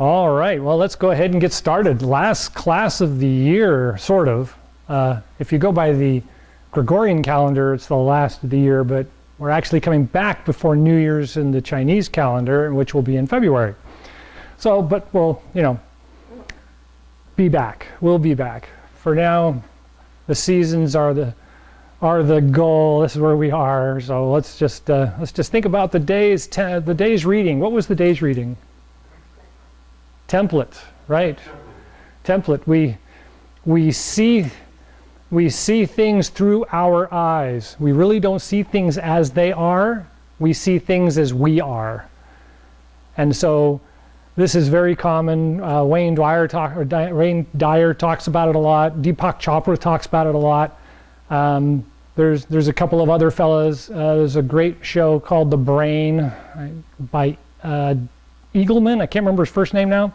All right, well, let's go ahead and get started. Last class of the year, sort of. If you go by the Gregorian calendar, it's the last of the year, but we're actually coming back before New Year's in the Chinese calendar, which will be in February. So, but we'll, be back. We'll be back. For now, the seasons are the goal. This is where we are. So let's just think about the day's reading. What was the day's reading? Template, right? Template. We see things through our eyes. We really don't see things as they are. We see things as we are. And so this is very common. Wayne Dyer talks about it a lot. Deepak Chopra talks about it a lot. There's a couple of other fellas. There's a great show called The Brain by Eagleman. I can't remember his first name now.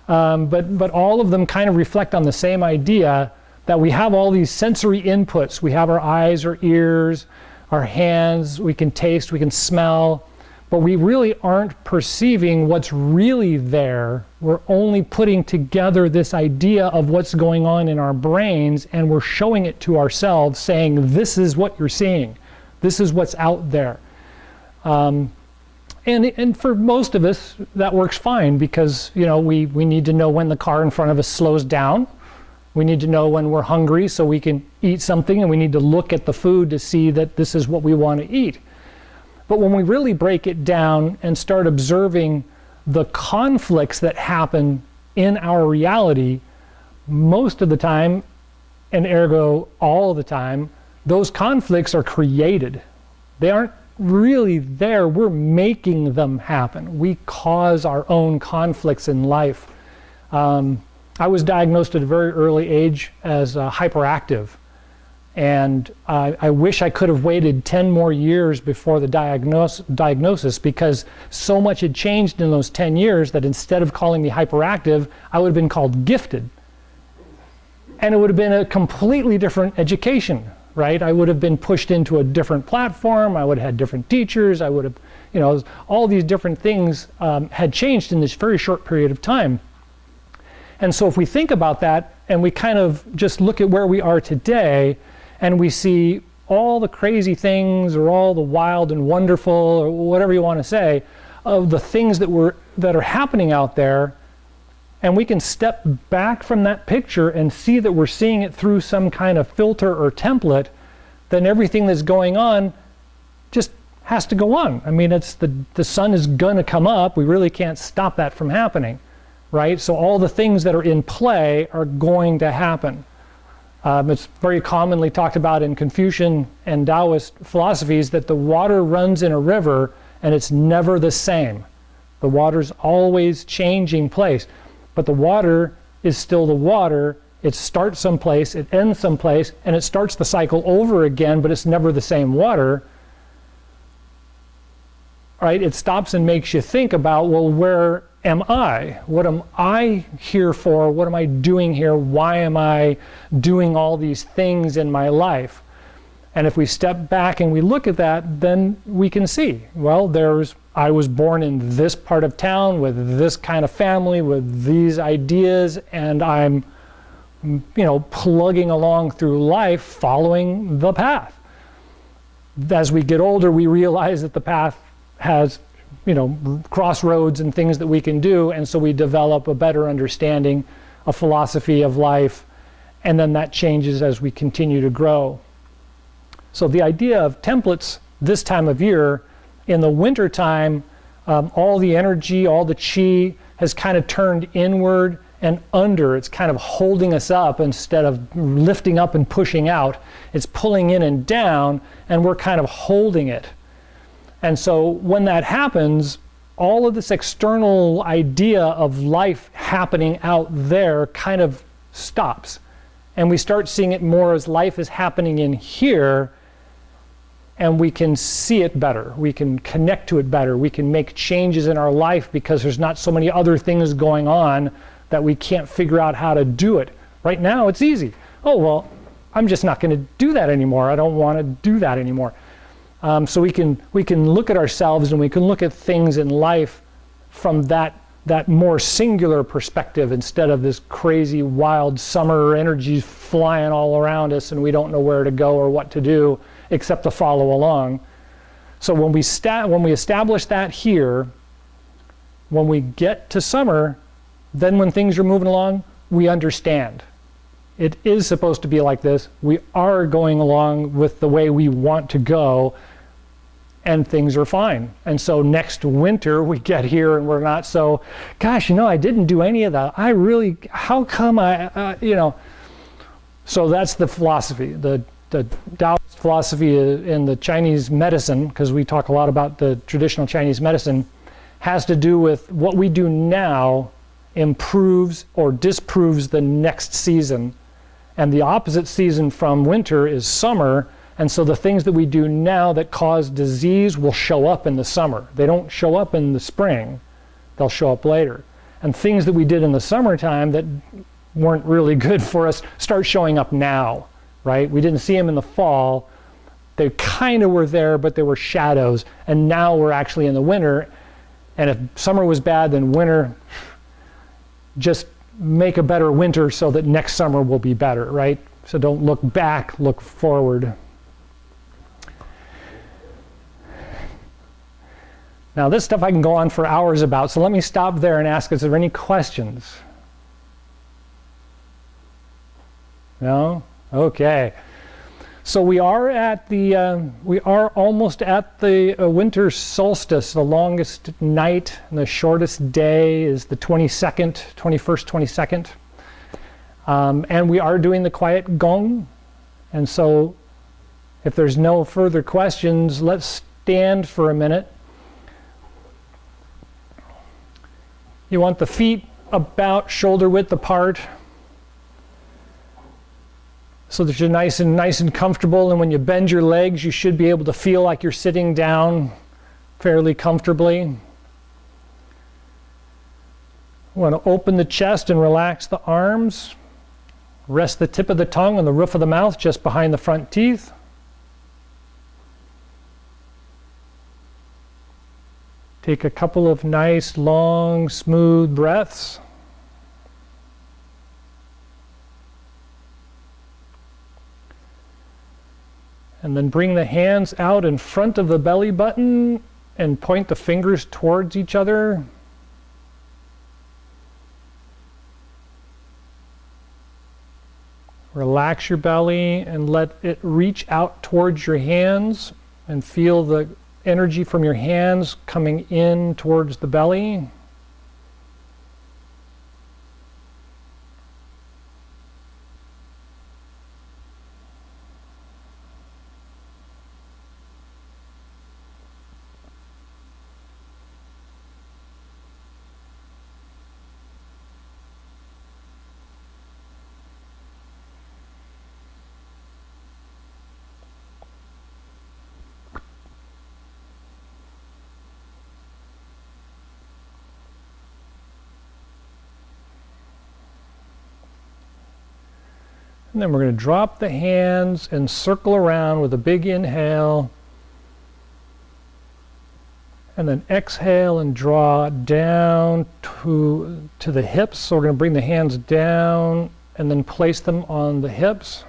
But all of them kind of reflect on the same idea that we have all these sensory inputs. We have our eyes, our ears, our hands, we can taste, we can smell, but we really aren't perceiving what's really there. We're only putting together this idea of what's going on in our brains, and we're showing it to ourselves, saying, this is what you're seeing. This is what's out there. And for most of us, that works fine because, we need to know when the car in front of us slows down. We need to know when we're hungry so we can eat something, and we need to look at the food to see that this is what we want to eat. But when we really break it down and start observing the conflicts that happen in our reality, most of the time, and ergo all the time, those conflicts are created. They aren't really there. We're making them happen. We cause our own conflicts in life. I was diagnosed at a very early age as hyperactive, and I wish I could have waited 10 more years before the diagnosis, because so much had changed in those 10 years that instead of calling me hyperactive, I would have been called gifted. And it would have been a completely different education, right? I would have been pushed into a different platform. I would have had different teachers. I would have, all these different things had changed in this very short period of time. And so if we think about that and we kind of just look at where we are today and we see all the crazy things or all the wild and wonderful or whatever you want to say of the things that are happening out there, and we can step back from that picture and see that we're seeing it through some kind of filter or template, then everything that's going on just has to go on. I mean, the sun is going to come up. We really can't stop that from happening. Right? So all the things that are in play are going to happen. It's very commonly talked about in Confucian and Taoist philosophies that the water runs in a river and it's never the same. The water's always changing place, but the water is still the water. It starts someplace, it ends someplace, and it starts the cycle over again, but it's never the same water. Right? It stops and makes you think about, well, where am I? What am I here for? What am I doing here? Why am I doing all these things in my life? And if we step back and we look at that, then we can see, well, I was born in this part of town with this kind of family, with these ideas, and I'm, plugging along through life following the path. As we get older, we realize that the path has crossroads and things that we can do, and so we develop a better understanding, a philosophy of life, and then that changes as we continue to grow. So the idea of templates this time of year, in the winter time, all the energy, all the chi has kind of turned inward and under. It's kind of holding us up instead of lifting up and pushing out. It's pulling in and down, and we're kind of holding it. And so when that happens, all of this external idea of life happening out there kind of stops. And we start seeing it more as life is happening in here, and we can see it better. We can connect to it better. We can make changes in our life because there's not so many other things going on that we can't figure out how to do it. Right now, it's easy. Oh, well, I'm just not going to do that anymore. I don't want to do that anymore. So we can look at ourselves and we can look at things in life from that that more singular perspective instead of this crazy wild summer energy flying all around us and we don't know where to go or what to do except to follow along. So when we establish that here, when we get to summer, then when things are moving along, we understand. It is supposed to be like this. We are going along with the way we want to go, and things are fine. And so next winter we get here and we're not so, gosh, I didn't do any of that. How come So that's the philosophy. The Taoist philosophy in the Chinese medicine, because we talk a lot about the traditional Chinese medicine, has to do with what we do now improves or disproves the next season. And the opposite season from winter is summer. And so the things that we do now that cause disease will show up in the summer. They don't show up in the spring. They'll show up later. And things that we did in the summertime that weren't really good for us start showing up now, right? We didn't see them in the fall. They kind of were there, but they were shadows. And now we're actually in the winter. And if summer was bad, then winter, just make a better winter so that next summer will be better, right? So don't look back, look forward. Now this stuff I can go on for hours about, so let me stop there and ask, is there any questions? No? Okay. So we are almost at the winter solstice. The longest night and the shortest day is the 21st, 22nd. And we are doing the quiet gong. And so if there's no further questions, let's stand for a minute. You want the feet about shoulder width apart, so that you're nice and comfortable, and when you bend your legs, you should be able to feel like you're sitting down fairly comfortably. You want to open the chest and relax the arms. Rest the tip of the tongue on the roof of the mouth just behind the front teeth. Take a couple of nice, long, smooth breaths. And then bring the hands out in front of the belly button and point the fingers towards each other. Relax your belly and let it reach out towards your hands and feel the energy from your hands coming in towards the belly. And then we're going to drop the hands and circle around with a big inhale. And then exhale and draw down to the hips. So we're going to bring the hands down and then place them on the hips.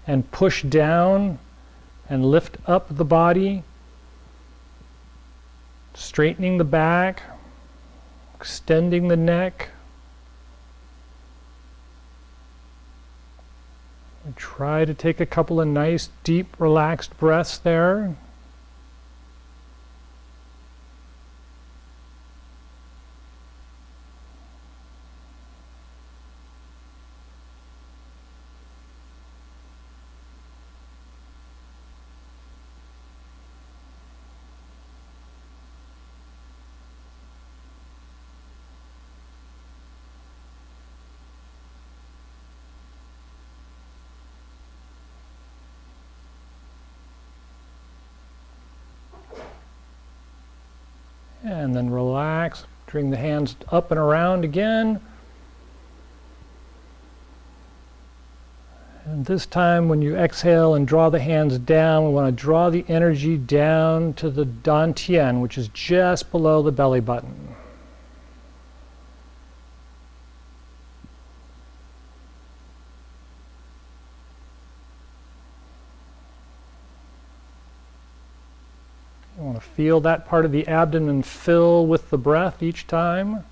And push down and lift up the body. Straightening the back. Extending the neck. Try to take a couple of nice, deep, relaxed breaths there. And then relax, bring the hands up and around again. And this time when you exhale and draw the hands down, we want to draw the energy down to the dantian, which is just below the belly button. You want to feel that part of the abdomen fill with the breath each time.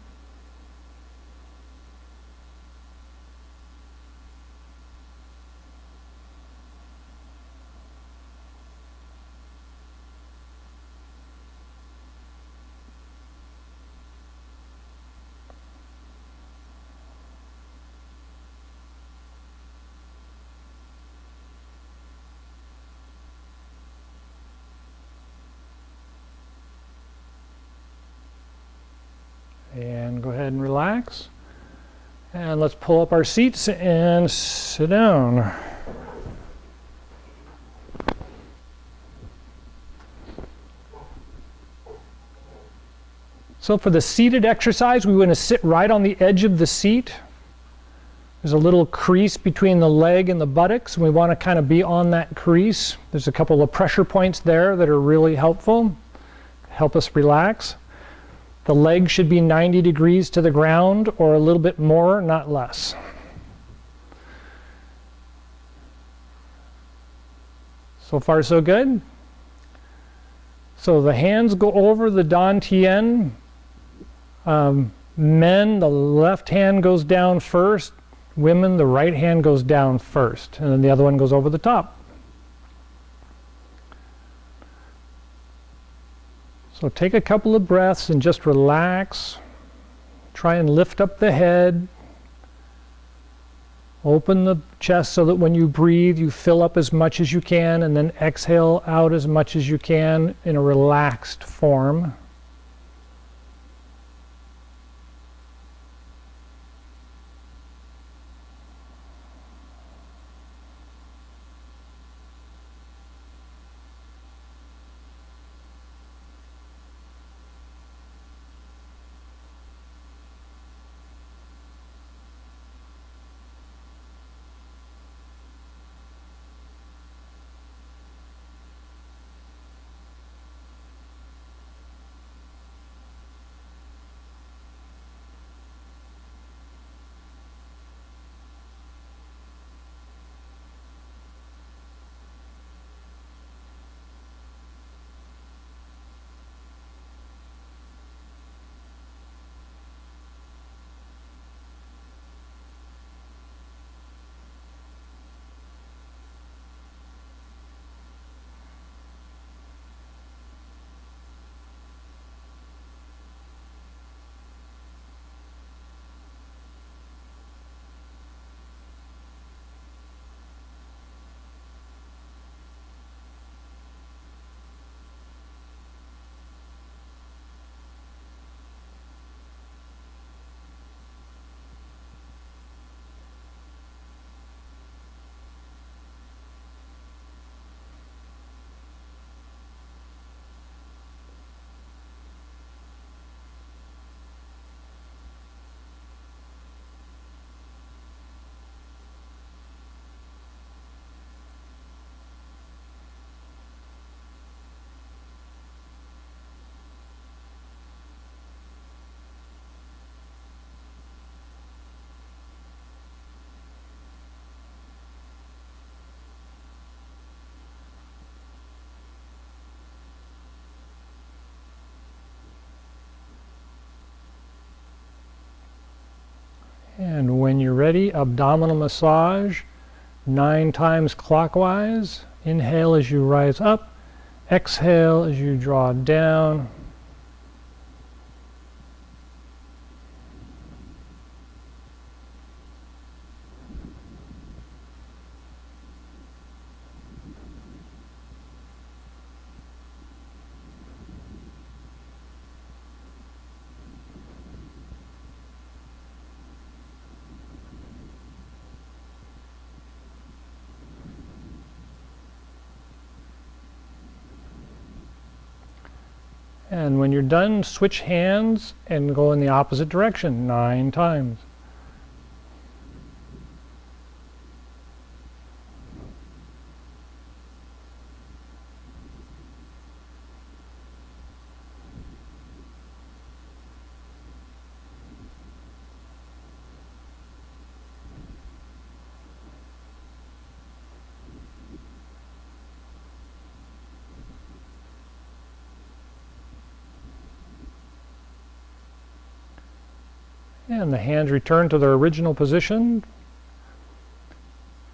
And go ahead and relax. And let's pull up our seats and sit down. So for the seated exercise, we want to sit right on the edge of the seat. There's a little crease between the leg and the buttocks, and we want to kind of be on that crease. There's a couple of pressure points there that are really helpful. Help us relax. The leg should be 90 degrees to the ground, or a little bit more, not less. So far, so good. So the hands go over the dantian. Men, the left hand goes down first. Women, the right hand goes down first. And then the other one goes over the top. So take a couple of breaths and just relax. Try and lift up the head. Open the chest so that when you breathe, you fill up as much as you can, and then exhale out as much as you can in a relaxed form. And when you're ready, abdominal massage 9 times clockwise. Inhale as you rise up. Exhale as you draw down. And when you're done, switch hands and go in the opposite direction 9 times. And the hands return to their original position.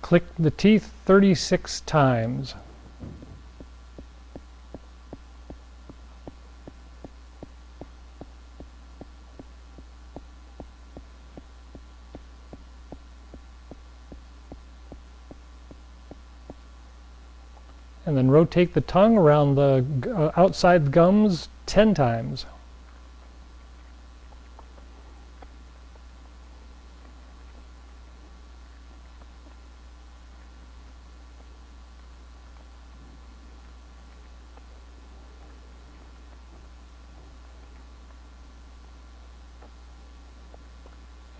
Click the teeth 36 times. And then rotate the tongue around the outside the gums 10 times.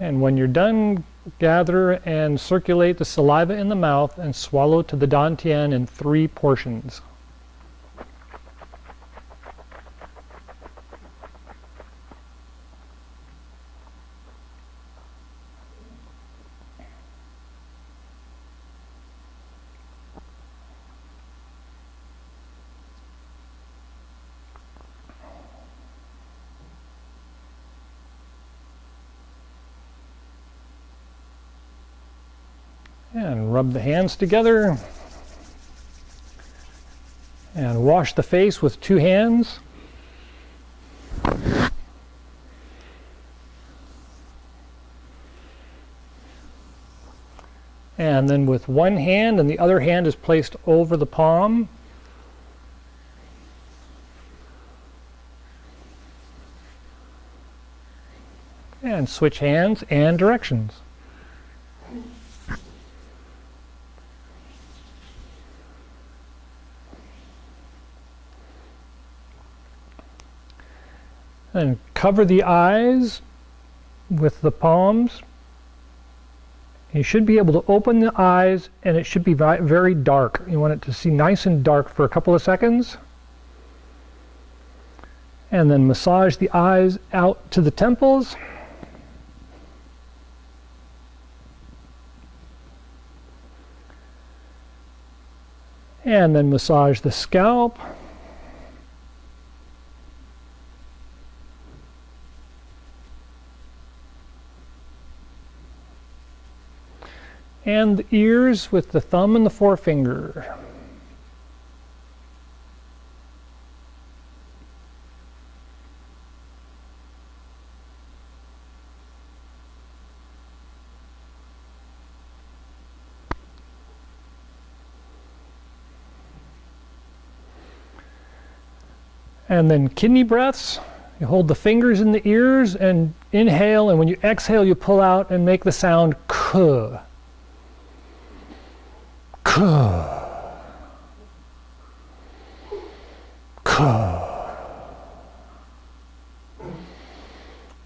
And when you're done, gather and circulate the saliva in the mouth and swallow to the dantian in 3 portions. And rub the hands together. And wash the face with 2 hands. And then with 1 hand, and the other hand is placed over the palm. And switch hands and directions. And cover the eyes with the palms. You should be able to open the eyes, and it should be very dark. You want it to see nice and dark for a couple of seconds. And then massage the eyes out to the temples. And then massage the scalp. And the ears with the thumb and the forefinger. And then kidney breaths. You hold the fingers in the ears and inhale, and when you exhale, you pull out and make the sound K. K. K.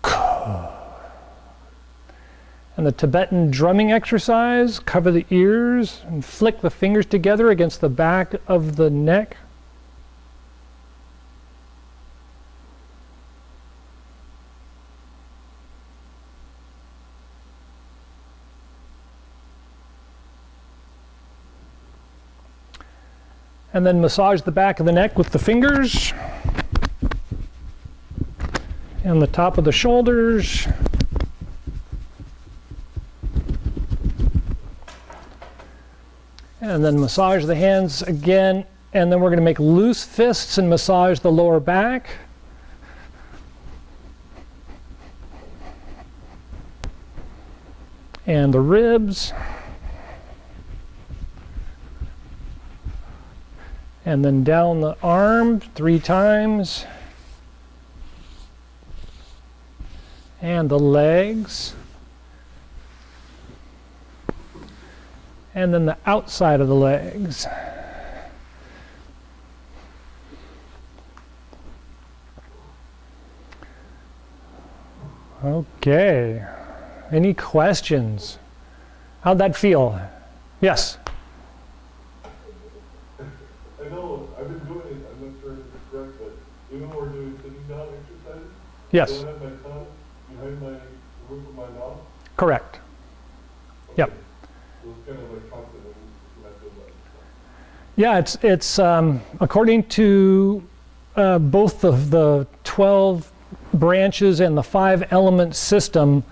K. And the Tibetan drumming exercise, cover the ears and flick the fingers together against the back of the neck. And then massage the back of the neck with the fingers and the top of the shoulders. And then massage the hands again, and then we're going to make loose fists and massage the lower back. And the ribs. And then down the arm 3 times. And the legs. And then the outside of the legs. Okay. Any questions? How'd that feel? Yes? I know I've been doing it, I'm not sure if it's correct, but even when we're doing sitting down exercises, Yes. I don't have my tongue behind the roof of my mouth. Correct. Okay. Yep. So it's kind of like constant when I do that. Yeah, it's according to both the 12 branches and the 5 element system,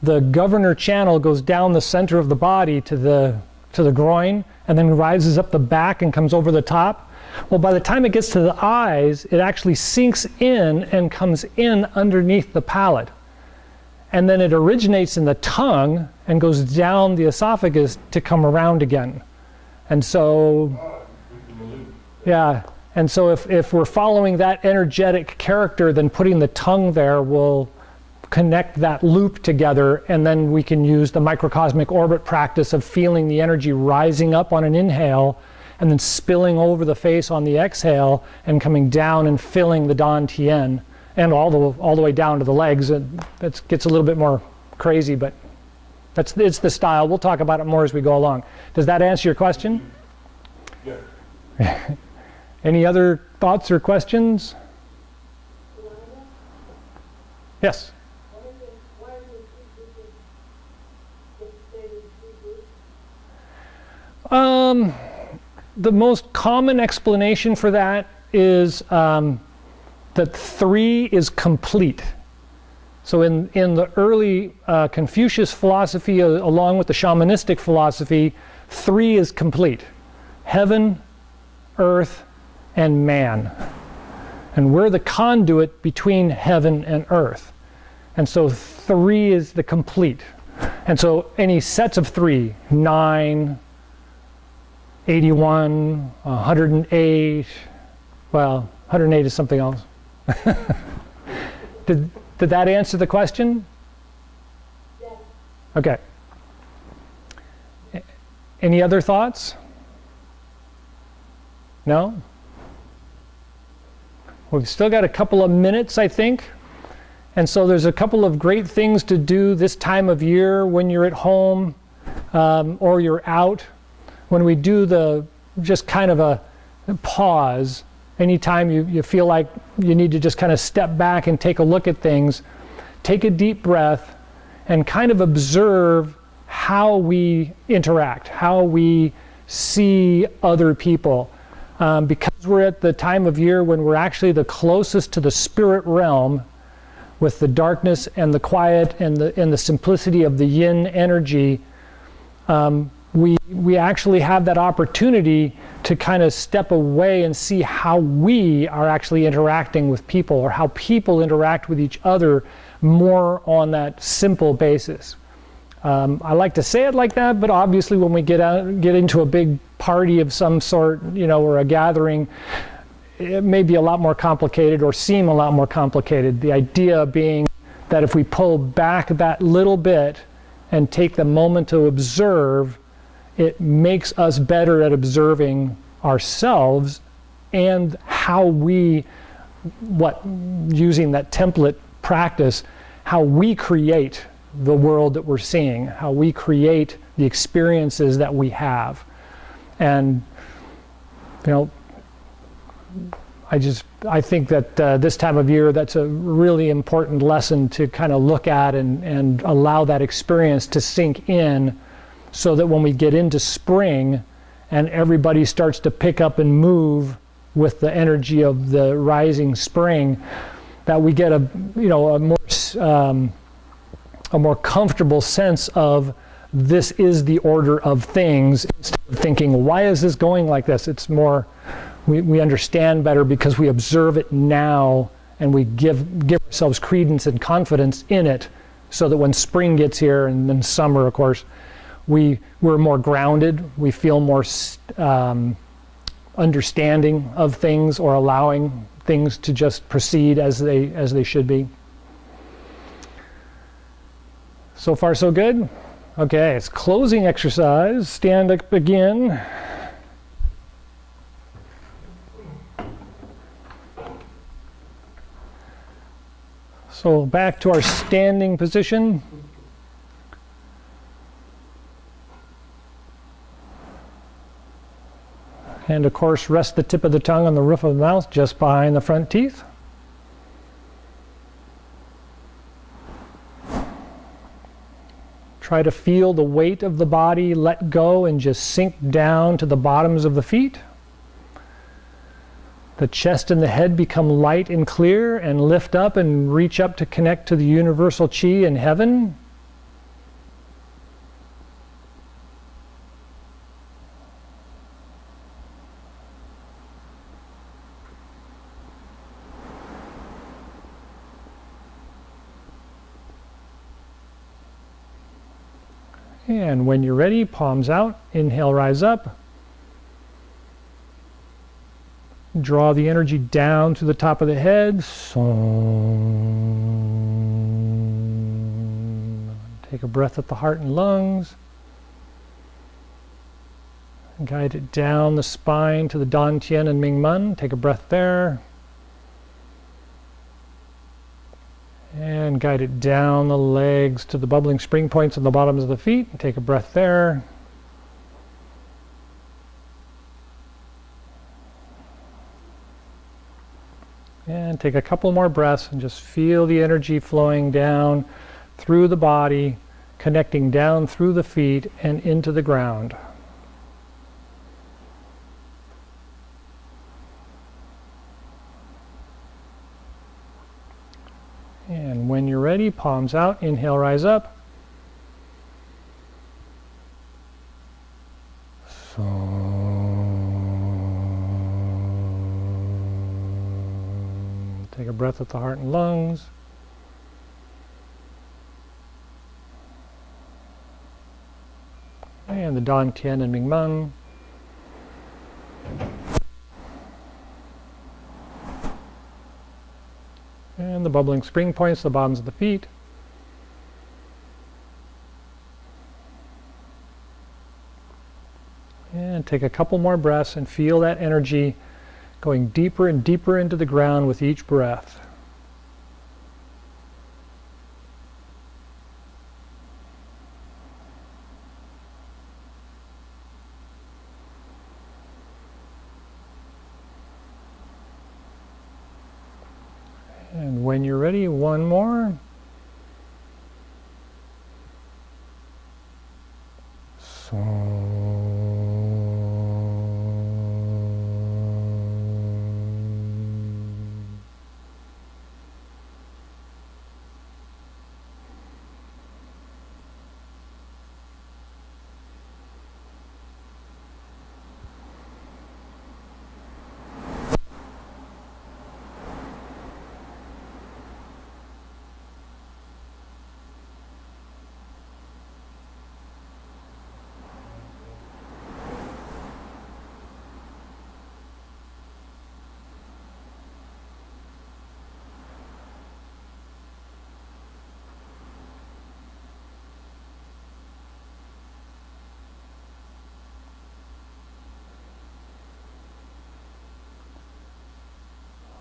the governor channel goes down the center of the body to the groin and then rises up the back and comes over the top. Well, by the time it gets to the eyes, it actually sinks in and comes in underneath the palate. And then it originates in the tongue and goes down the esophagus to come around again. And so, yeah, and so if we're following that energetic character, then putting the tongue there will connect that loop together, and then we can use the microcosmic orbit practice of feeling the energy rising up on an inhale and then spilling over the face on the exhale and coming down and filling the Dan Tien and all the way down to the legs. That gets a little bit more crazy, but it's the style. We'll talk about it more as we go along. Does that answer your question? Yeah. Any other thoughts or questions? Yes. The most common explanation for that is that 3 is complete. So in the early Confucius philosophy, along with the shamanistic philosophy, 3 is complete. Heaven, earth, and man. And we're the conduit between heaven and earth. And so 3 is the complete. And so any sets of 3, 9, 81, 108, well, 108 is something else. Did that answer the question? Yes. Okay. Any other thoughts? No? We've still got a couple of minutes, I think. And so there's a couple of great things to do this time of year when you're at home or you're out. When we do just kind of a pause, anytime you feel like you need to just kind of step back and take a look at things, take a deep breath and kind of observe how we interact, how we see other people. Because we're at the time of year when we're actually the closest to the spirit realm, with the darkness and the quiet and the simplicity of the yin energy, we actually have that opportunity to kind of step away and see how we are actually interacting with people, or how people interact with each other more on that simple basis. I like to say it like that, but obviously when we get into a big party of some sort, or a gathering, it may be a lot more complicated or seem a lot more complicated. The idea being that if we pull back that little bit and take the moment to observe, it makes us better at observing ourselves and how we, using that template practice, how we create the world that we're seeing, how we create the experiences that we have. And, I think that this time of year, that's a really important lesson to kind of look at and allow that experience to sink in, so that when we get into spring and everybody starts to pick up and move with the energy of the rising spring, that we get a more comfortable sense of this is the order of things, instead of thinking, why is this going like this? It's more, we understand better because we observe it now, and we give ourselves credence and confidence in it, so that when spring gets here, and then summer, of course, we're more grounded, we feel more understanding of things, or allowing things to just proceed as they should be. So far, so good? Okay, it's closing exercise. Stand up again. So back to our standing position. And of course, rest the tip of the tongue on the roof of the mouth, just behind the front teeth. Try to feel the weight of the body let go and just sink down to the bottoms of the feet. The chest and the head become light and clear, and lift up and reach up to connect to the universal chi in heaven. And when you're ready, palms out, inhale, rise up. Draw the energy down to the top of the head. Song. Take a breath at the heart and lungs. Guide it down the spine to the Dantian and Mingmen. Take a breath there. And guide it down the legs to the bubbling spring points on the bottoms of the feet. Take a breath there. And take a couple more breaths and just feel the energy flowing down through the body, connecting down through the feet and into the ground. And when you're ready, palms out, inhale, rise up. Take a breath at the heart and lungs. And the Dantian and Mingmen. And the bubbling spring points, the bottoms of the feet. And take a couple more breaths and feel that energy going deeper and deeper into the ground with each breath. And when you're ready, one more.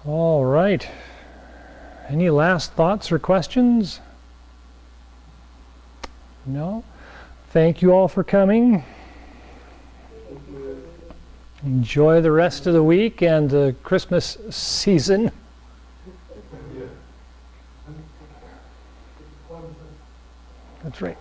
All right. Any last thoughts or questions? No? Thank you all for coming. Enjoy the rest of the week and the Christmas season. That's right.